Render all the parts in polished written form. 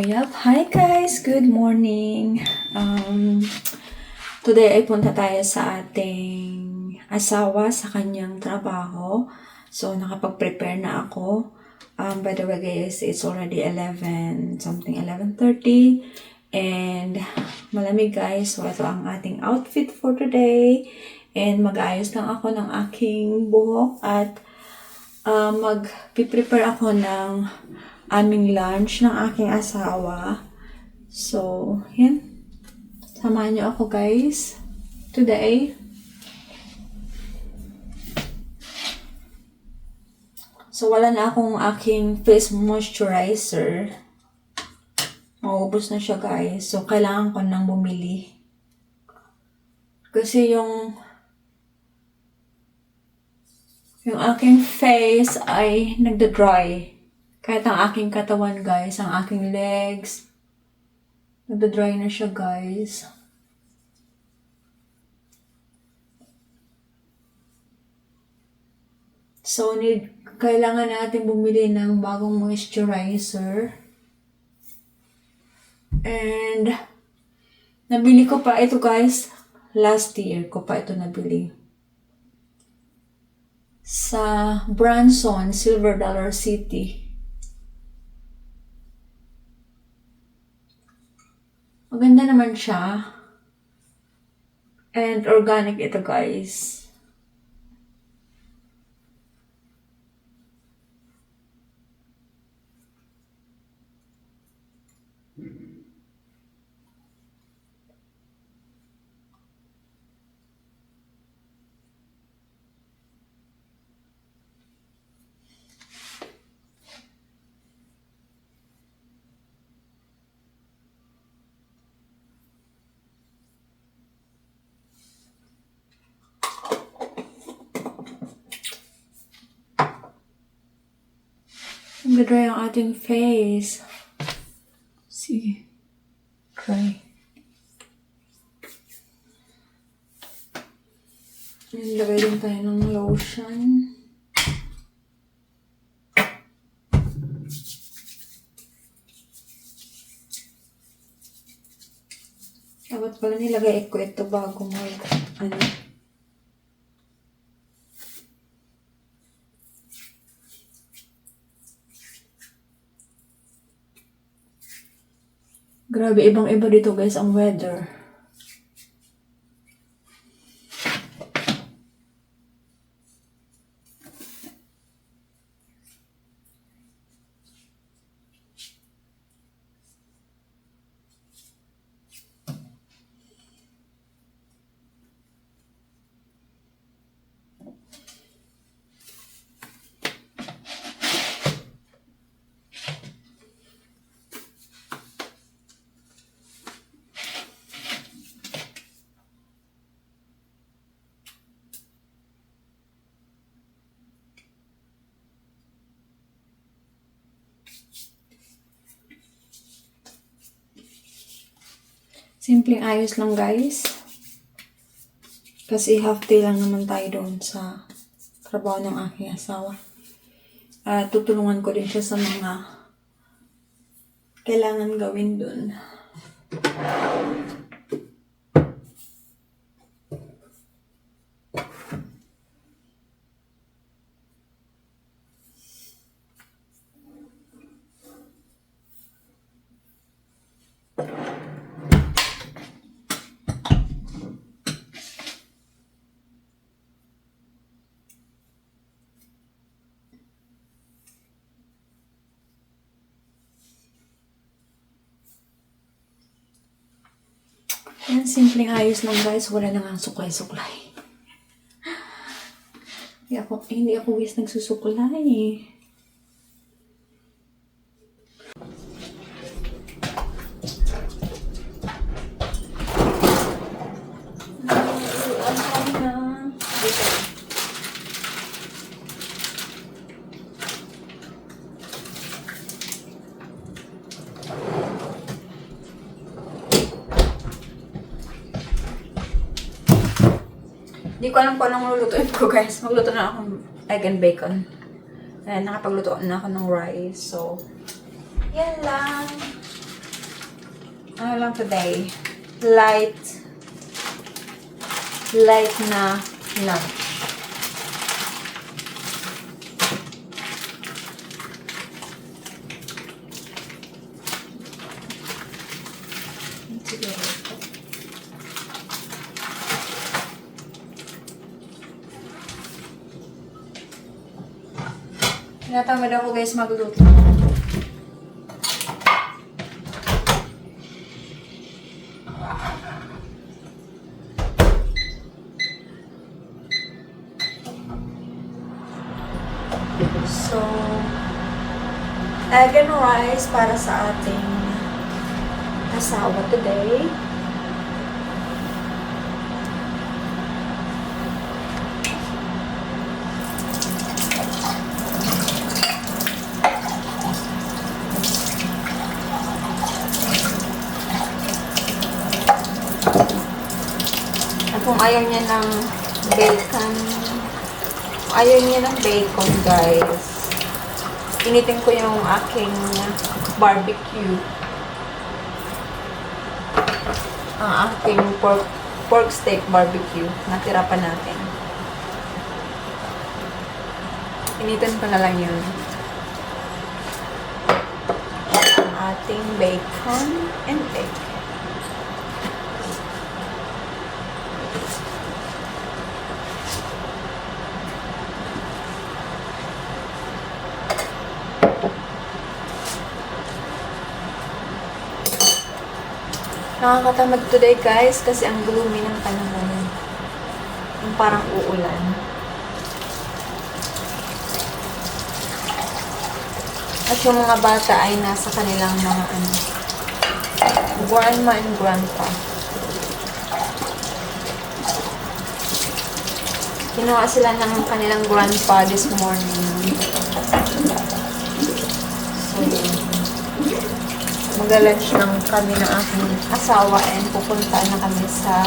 Hi guys! Good morning! Today ay punta tayo sa ating asawa sa kanyang trabaho. So, nakapag-prepare na ako. By the way guys, it's already 11:30. And malamig guys. So, ito ang ating outfit for today. And mag-aayos lang ako ng aking buhok at mag-prepare ako ng aming lunch ng aking asawa. So, yan. Samahan niyo ako guys today. So, wala na akong aking face moisturizer. Maubos na siya guys. So, kailangan ko nang bumili. Kasi yung aking face ay nagda-dry. Kahit ang aking katawan guys, ang aking legs, nagda-dry na siya guys. So, kailangan natin bumili ng bagong moisturizer. And, nabili ko pa ito guys. Last year ko pa ito nabili. Sa Branson, Silver Dollar City. Maganda naman siya. And organic ito guys. Nag-dry ang ating face. Sige. Dry. Nilagay din tayo ng lotion. Dapat pala nilagay ko ito bago Grabe, ibang-iba dito guys ang weather. Simpleng ayos lang guys. Kasi half day lang naman tayo doon sa trabaho ng aking asawa. Tutulungan ko din siya sa mga kailangan gawin doon. Yan, simpleng ayos lang guys. Wala na nga suklay-suklay. Hindi ako wis nagsusuklay. Hindi ko alam kung anong lulutuin ko guys. Magluto na akong egg and bacon. And nakapagluto na ako ng rice. So, yan lang. Ano lang today? Light na lunch. Tinatamad ako guys magluto. So, egg and rice para sa ating asawa today. At kung ayaw niya ng bacon, guys, initin ko yung aking barbecue. Ang aking pork steak barbecue. Natira pa natin. Initin ko na lang yun. Ang ating bacon and egg. Nakakatamad today guys kasi ang gloomy ng panahon. Yung parang uulan. At yung mga bata ay nasa kanilang mga grandma and grandpa. Kinuha sila ng kanilang grandpa this morning. So, mag-lunch lang kami ng aking asawa and pupunta na kami sa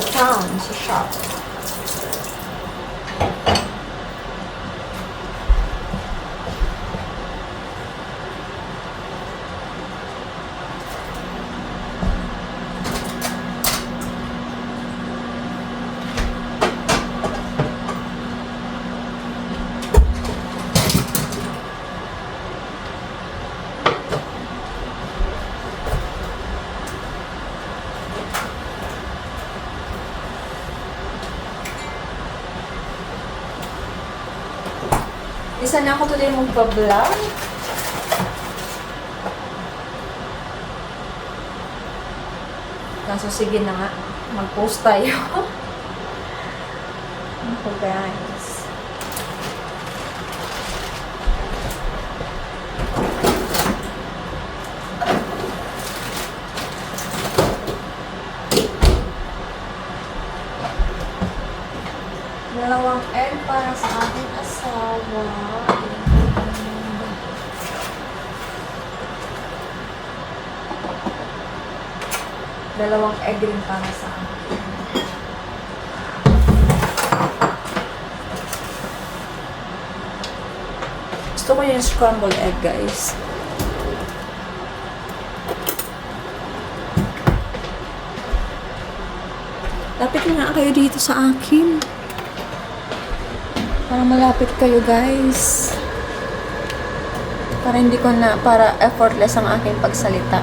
town, sa shop. Isa na ako today magpa-vlog. Kaso sige na nga, mag-post tayo. Ako guys. Dalawang egg para sa aking asawa. Dalawang egg rin para sa akin. Gusto ko yung scrambled egg, guys. Lapit na nga kayo dito sa akin. Para malapit kayo, guys. Para effortless ang aking pagsalita.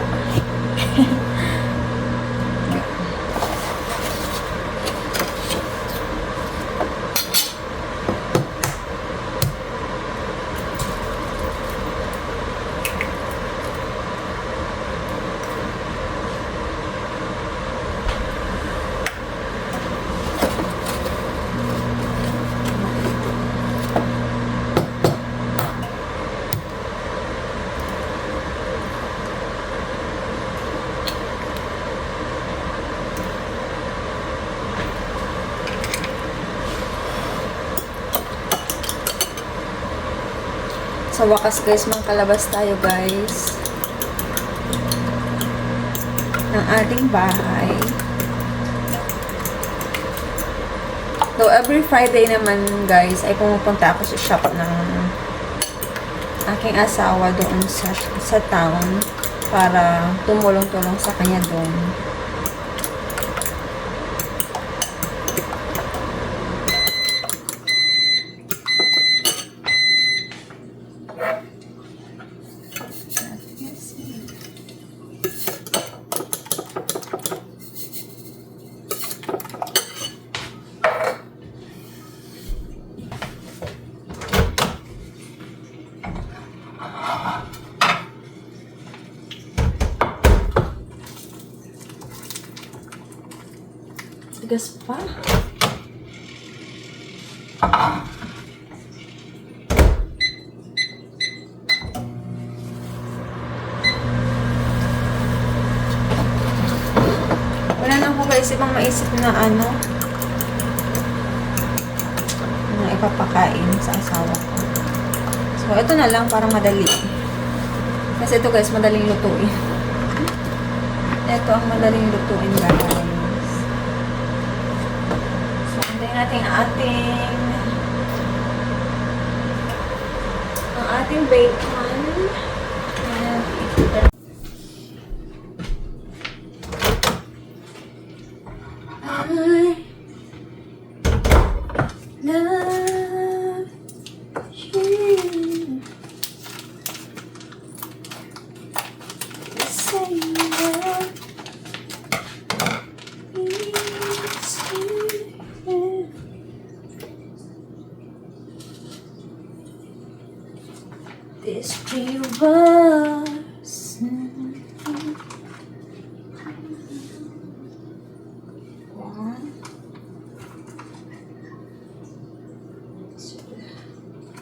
Sa wakas guys, mangkalabas tayo guys ng ating bahay. So every Friday naman guys ay pumupunta ako sa shop ng aking asawa doon sa town. para tumulong-tulong sa kanya doon. Tigas pa. Wala na ako maisip na ano na ipapakain sa asawa ko. So, ito na lang para madali. Kasi ito guys, madaling lutuin. Ito ang madaling lutuin guys. Natin ang ating bacon. I love you. Say that these 3 words. One, two,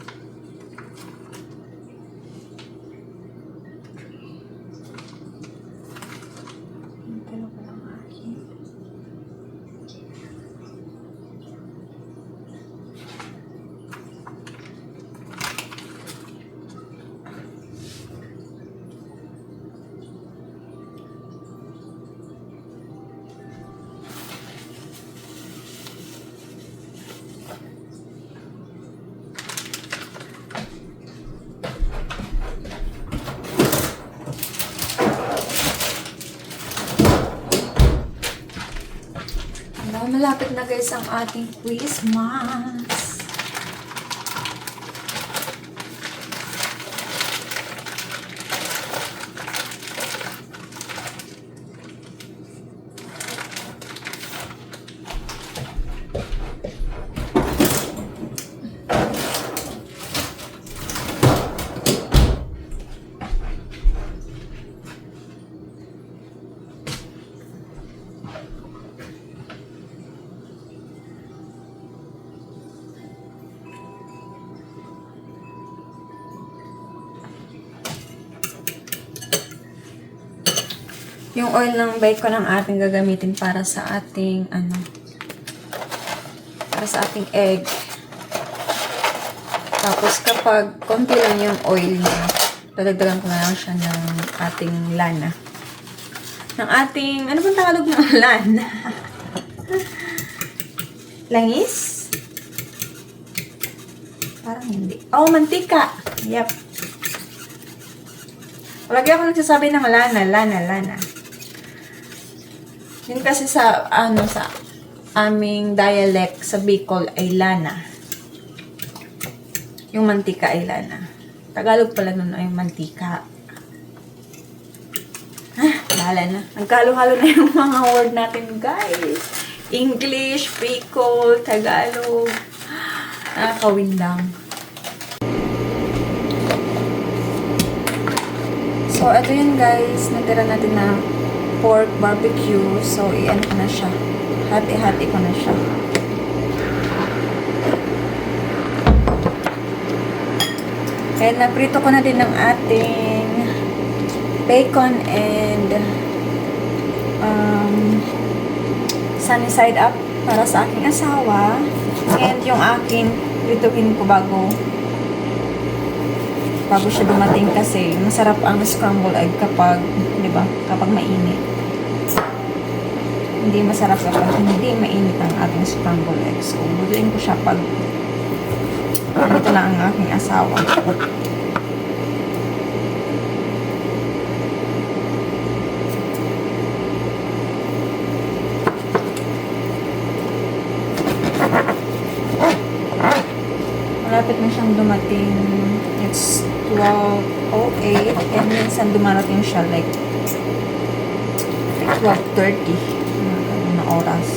malapit na guys ang ating Christmas. Yung oil ng bacon ang ating gagamitin para sa ating para sa ating egg. Tapos kapag konti lang yung oil niya, dadagdagan ko na lang siya ng ating lana. Ng ating, ano bang Tagalog ng lana? Langis? Parang hindi. Oh, mantika. Yep. Lagi ako nagsasabi ng lana. Yun kasi sa sa aming dialect sa Bicol ay lana. Yung mantika ay lana. Tagalog pala nun ay mantika. Lala na. Nagkalo-halo na yung mga word natin, guys. English, Bicol, Tagalog. Nakakawindang. So, ito yun, guys. Natira natin na pork barbecue. So, i-ano ko na siya. Hati-hati ko na siya. And naprito ko na din ng ating bacon and sunny side up para sa aking asawa. And yung akin, prituhin ko bago siya dumating kasi masarap ang scrambled egg kapag, di ba, kapag mainit. Hindi masarap kapag hindi mainit ang ating scrambled egg. So, lutuin ko siya pag nandito na ang aking asawa. malapit na siyang dumating. It's 12:08 and minsan dumarating siya like 12:30 na oras.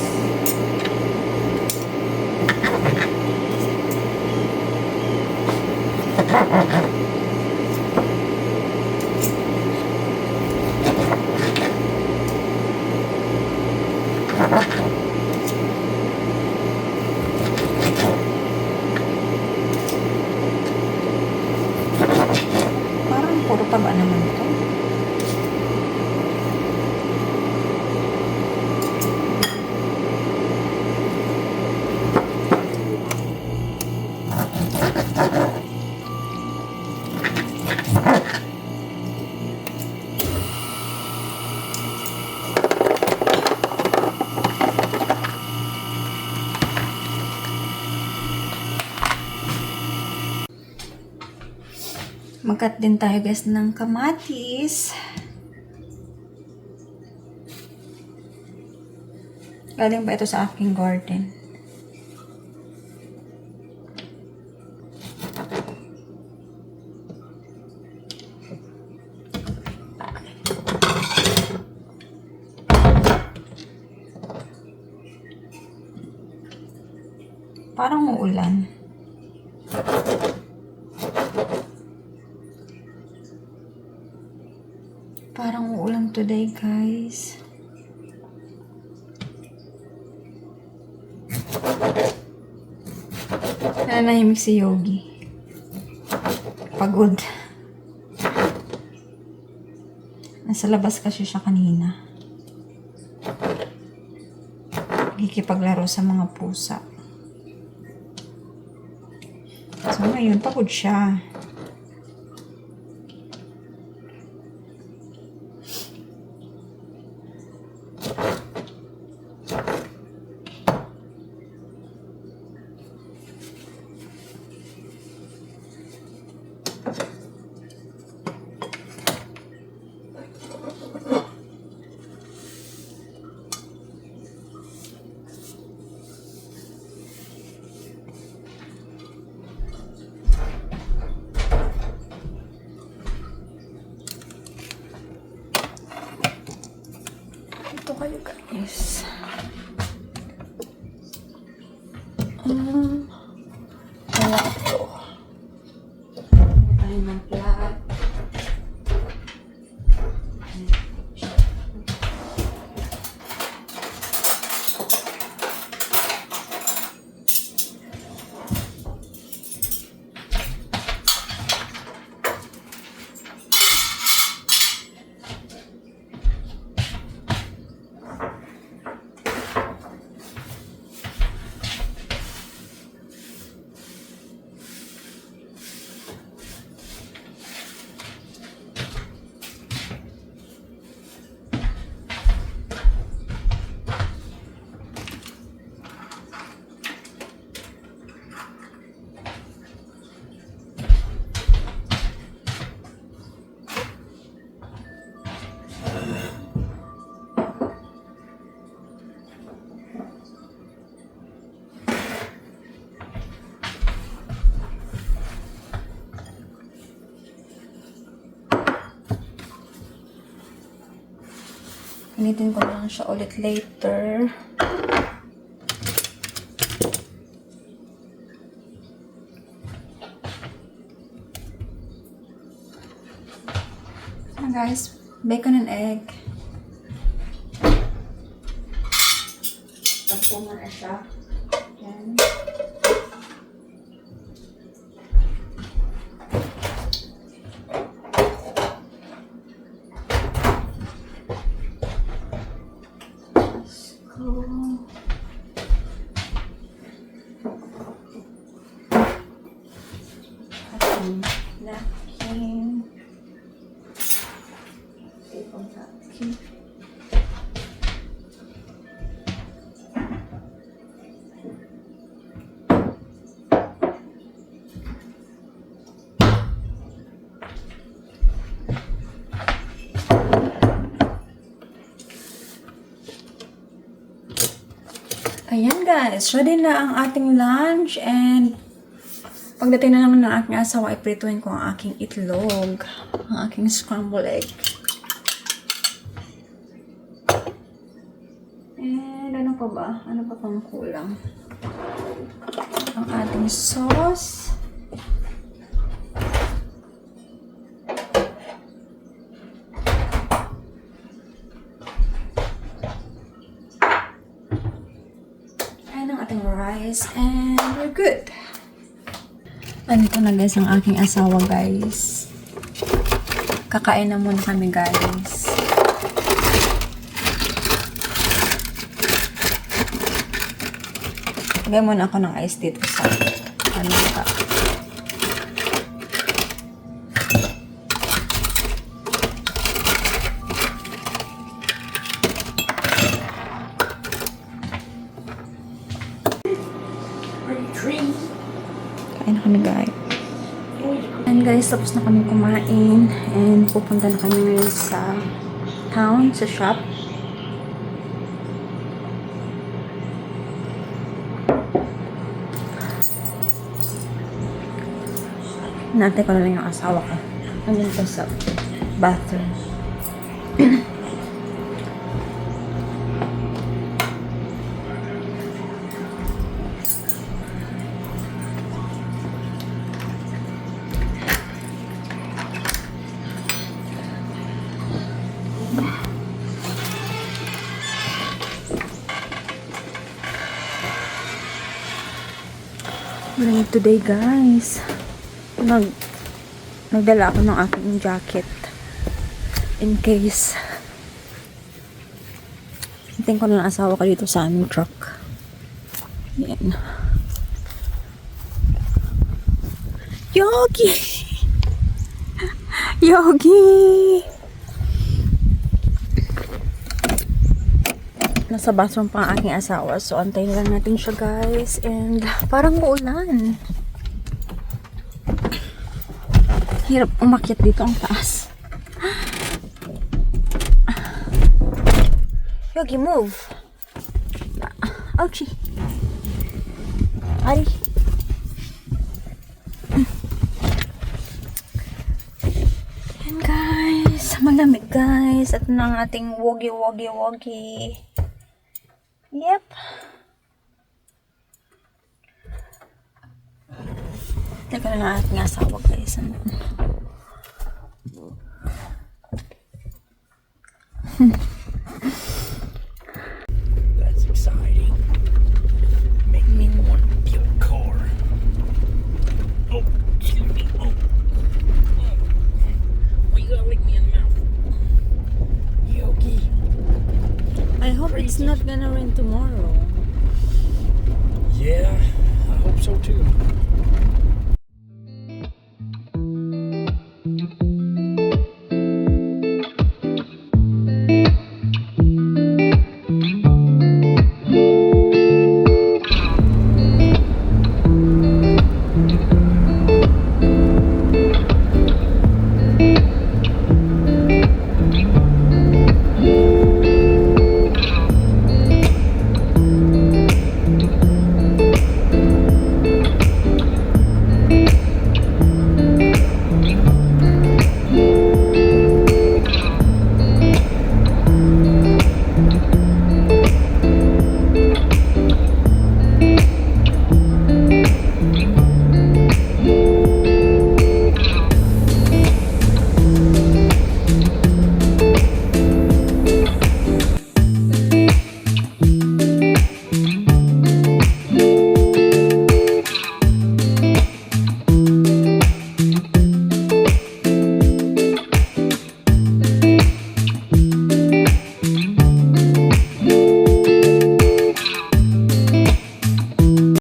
Parang puro taba naman ito. Magkat din tayo guys ng kamatis. Galing pa ito sa aking garden. Parang uulan. Parang uulan today, guys. Nanahimik si Yogi. Pagod. Nasa labas kasi siya kanina. Nakikipaglaro sa mga pusa. So ngayon, pagod siya. Ito kayo guys. Wala ito. Tayo ng plat. Initin ko lang siya ulit later. Guys, bacon and egg. Tapos mo na siya. Yan. Napkin. Ipong napkin. Ayan guys, ready na ang ating lunch and Pagdating na lang ng aking asawa, iprituhin ko ang aking itlog. Ang aking scrambled egg. And ano pa ba? Ano pa pang kulang? Ang ating sauce. And ang ating rice. And we're good. Andito na guys ang aking asawa guys. Kakain na muna kami guys. Lagay muna ako ng ice dito sa ano ka. Kain na kami guys. And guys, tapos na kami kumain. And pupunta na kami ngayon sa town, sa shop. Natin ko na lang yung asawa ko. Nandun pa sa bathroom. Rain today guys. Nagdala ako ng aking jacket in case. Hintayin ko na lang asawa ko dito sa aming truck. Yan. Yogi! Yogi! Nasa bathroom pa ang aking asawa. So, antayin lang natin siya guys. And parang uulan. Hirap umakyat dito ang taas. Yogi, move. Ouchie. Ari. Yan guys. Malamig guys. At na ang ating wogi. Yep. Teka na lang ating asawa guys. That's exciting. Make me want to be a car. Oh, excuse me. Oh. Why you gotta lick me in the mouth? Yogi. I hope it's not gonna rain tomorrow. Yeah, I hope so too.